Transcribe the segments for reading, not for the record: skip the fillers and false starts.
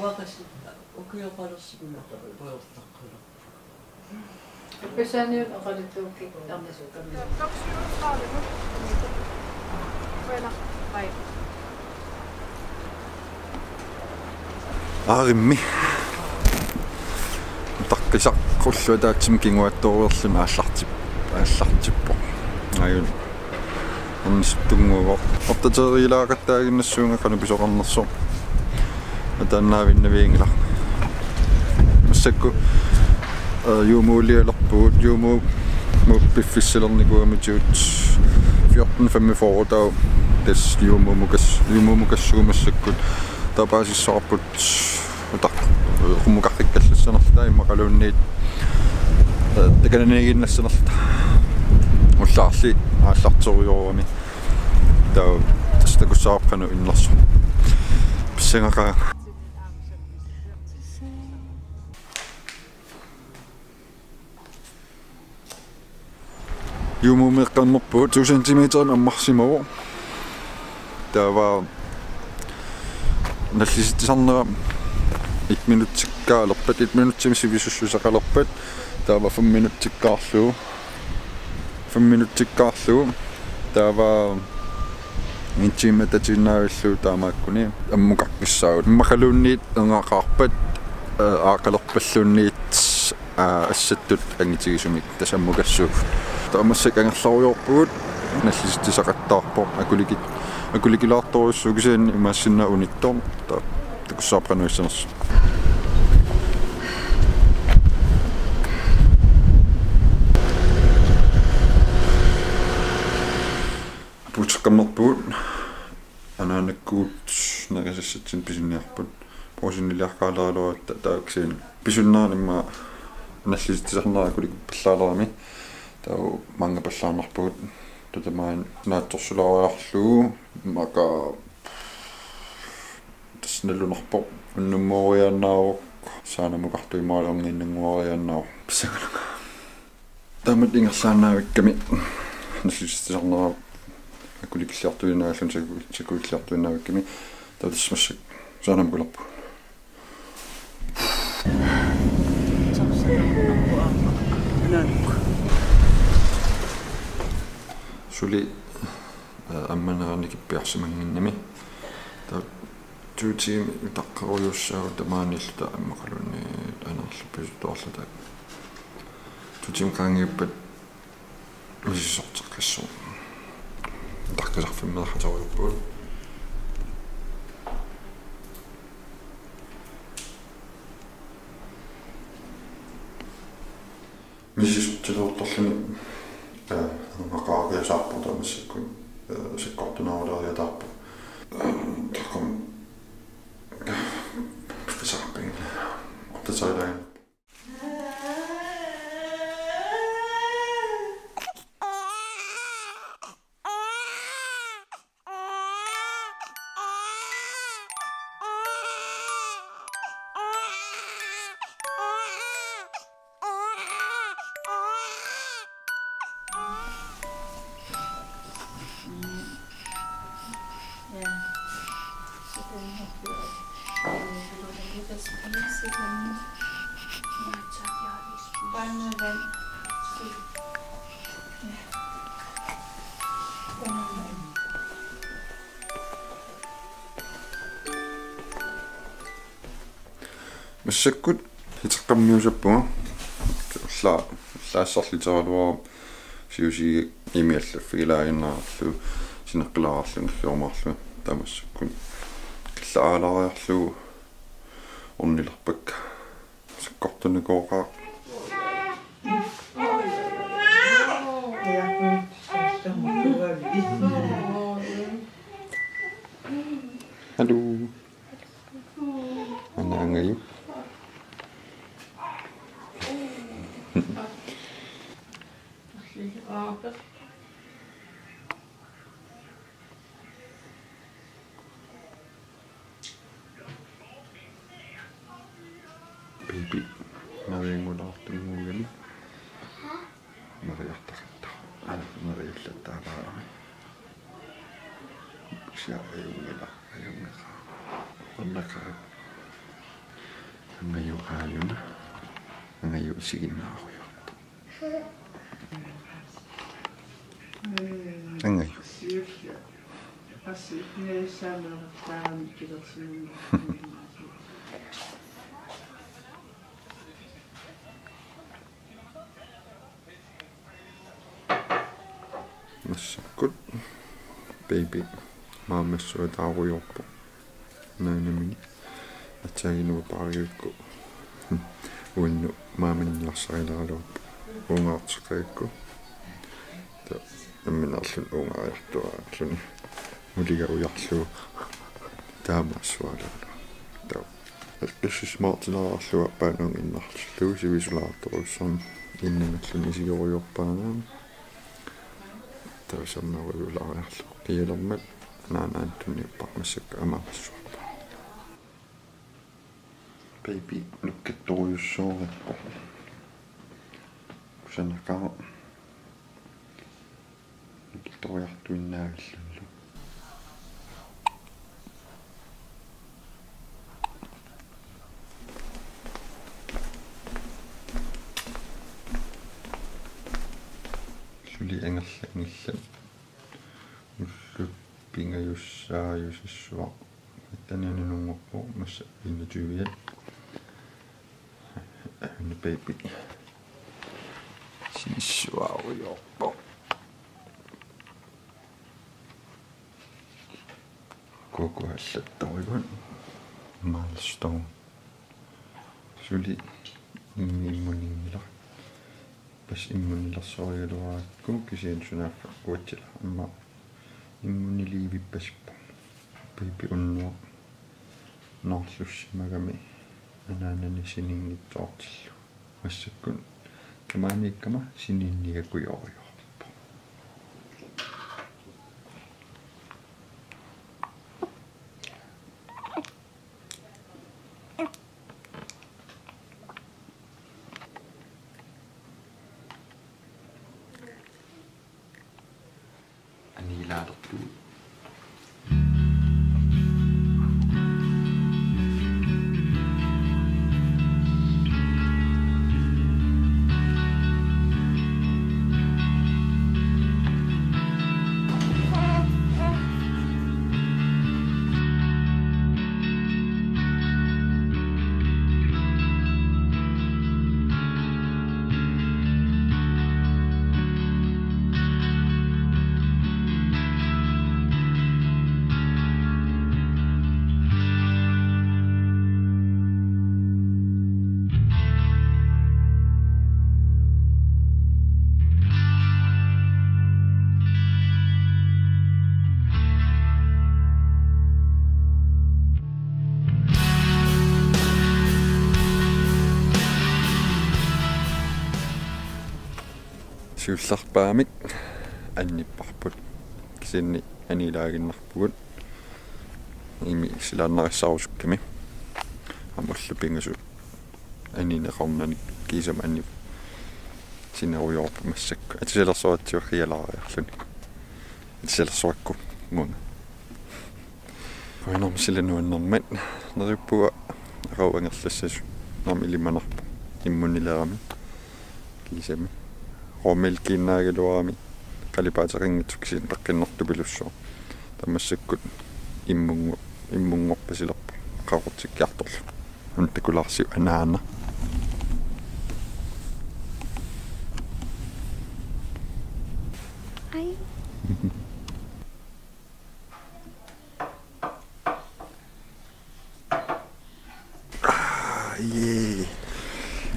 wakasi ukioqalersikunaqaru poyortaqqala Pesaniun aqalituukki arnisuukammi 2 grader Voilà. Bye. Aarimmi taqqisaqqullua taatsim kinguattoruerlima аллартиппо аюн аннистунгуго ортатерилаагаттаагиннассуунга кану писоқарнерсо атааннаавиннавиингила массакку юумуулиалерпуут юумуу муппиффиссалерникуамитиут 14:45 таа тас юумуумукассуумассаккут таапаасиссоорпут утақ румукарриккаллассанерлаа иммақалуунниит такананигиннассанерта уллаарли ааллартеруйоруами таа тастакуссаарпану иннерсу писсангаqa юмумеққаннерпуут 2 см аммарсимаву таава наллиситсарнера 1 минутиккаалерпат 1 минутсимисивисуссусақалерпат таава 5 минутиккаарлуу таава интимататиннаавиллуу таамааккуни аммукарписсаагут иммакалуунниит энгақарпат аақалерпаллуунниит ассаттут ангитигисумик тасаммукассуук таамассак ангерларуйорпугут наллиситсақаттаарпо акуликилаарторуссугисаани имаассинна униттор такуссаарпануиссанерс путсеққаммерпуут анаанаккуут нерисассатсин писинниарпут проосиннилиаркаалералуатта тааксиин писуннаанимма наллиситсарнеракулик паллаалерами таа манга паллаарнарпугут татамаан наатторсулариарлуу мака таснелунарпо уннуммоорианнаарок саанамукартуимаалерниннангуарианнаар писагалука тамат ингерлаанаавикками наллиситсарнераа акуликиллиартуинаагаллун сакуиллиартуиннаавикками таатассмассак саанамукуларпу сули амманераникиппиарсимангиннами таа тутим таққаруйуссаагу тамааниллута аммақалунни анерлупписутоорлута тутим каангиппат усисортеққассуу таққисарфиммерахатаруйуппуут мисисутилуутторлуни мақаагиасаарпу таамассаккун сиккортунааулериатаарпу таком фисарпин оттасайлаа массаккут хитеққаммиусаппуга лаассарлитералуара сиусиги имиаллаффигилаагиннаарлу синеққилаарарлу гиормаарлу таамассаккун киллаалаариарлу орнилерпакка саккортунукооқаа Hallo. Anangay. Baby, naringulaartumuugani. Mariartaqatta. Mariullattaavaa. Sia ayungila ayunga. Onnaka Angayu ayuna. Angayu siginaaruyo. Angayu. Passi ne sanno tanti che sono. Massakut baby maammassua taaruyorpo naanamini atsaginuga pariukku uinnu maaminniarsarileralorpu uungaartiqaikku ta amminarlun uungaariartuaalluni muliga ujarluu taamaassualaa ta qissismaartineraarlua paanung innarluu sivisulaartorussarni innangallun isioriorpaanaami tausarnaruulariarlu qiilermat naanaantunniupparmassakka amamassuarpa baby nukkattoriussoorippo kusanakaro nukkattoriartuinnaagallullu suli angerlangillam ullupпингаюссааюсиссуа аттанианунунгорпо масса иннутуивиат ани baby сиссуаруйорпо кокуаллаттаригун milestone сули иммунингила бас иммунилерсориулуаакку кисиансунаaffa уатсила амма иммунилиивиппасиппа baby уннуа нарлуссимагами анаанани синингитсоортиллу массаккун камааниккама синииннигакуйориорпо анилаалертуу сиулларпаамик анниппарпут кисинни анилаагиннарпугут ими силааннариссаарусукками амуллу пингасу анинеқарнаник кисам анни синеруйорпу массакку атисалерсуатсиорхиалаариарлуни атисалерсуакку муна вайнам силенуаннэрмат нериппуга рауангерлассасу намилиманарпу иммунилерами кисами ромелкиннаагалуарами қалипаатерингитсуксин таққиннартупилуссоо тамассаккут иммунгорпасилерпа қақортиккиарторлу унтакулаарси анаана Hi.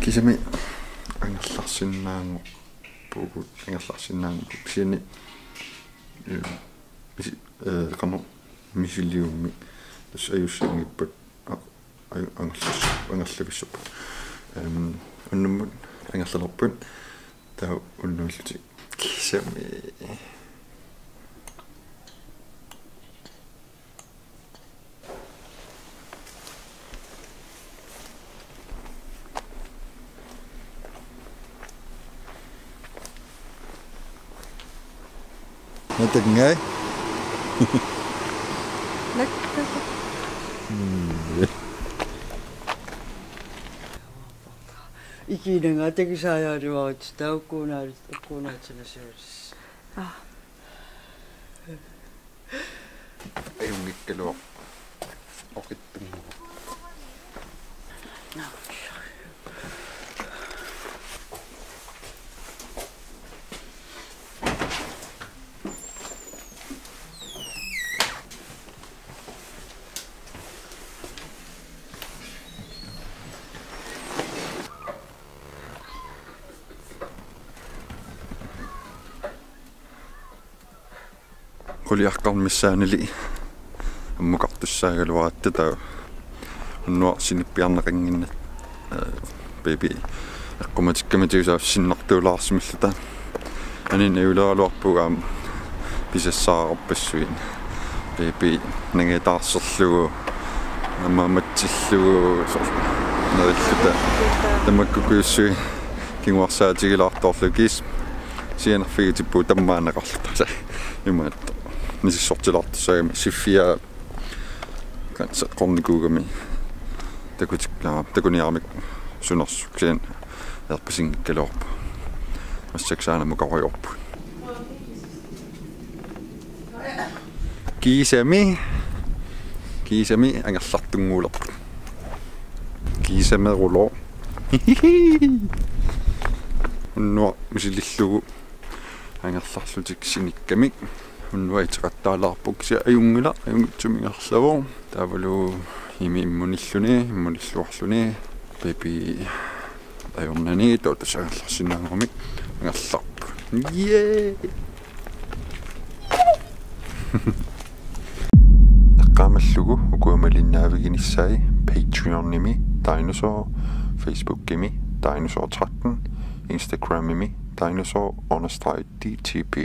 Kisami angerlarsinnaango puukut angerlarsinnaango sini qano misiliummi tas ayussangippat angerlavissuppa unnummun angerlalerpun taa unnuulluti kisami Natagngay. Ikinenga tekisaajaarivaat taukkuunaatsinasiuris. Ajungikkelua okittungu. Quliarqarmissaanili ammuqartussaagaluarattata unnuar sinippiarneqinginna baby eqqumatikkamatigusaassinnartuulaarsimillata anin euleraluarpugaam pisassaarapassuin baby nangetaarserlugu ammamatsillugu nerillata tamakkukuussui kinguarsaatigilaartorlugis sianerfigutippu tammaaneqarluta imaat nisissortilartussaagami siffia kansa qornikuugami takuniarmik sunersuksian erpasingikkaluarpu massaksaanamuqariorpu kiisami angerlartunguulerpu kiisamerulo unnua musilillugu angerlarlutik sinikkamik unnua itiqattaalаарpuksia ajungitsumingerlavu taavalu immunilluni baby ajornani tootasagerlarsinnaangermik angerlarpu yee eqqaamallugu ukuamalinnaaviginiссаи Patreon-nimi Dinosaur, Facebook-imi Dinosaur 13, Instagram-imi Dinosaur_DTP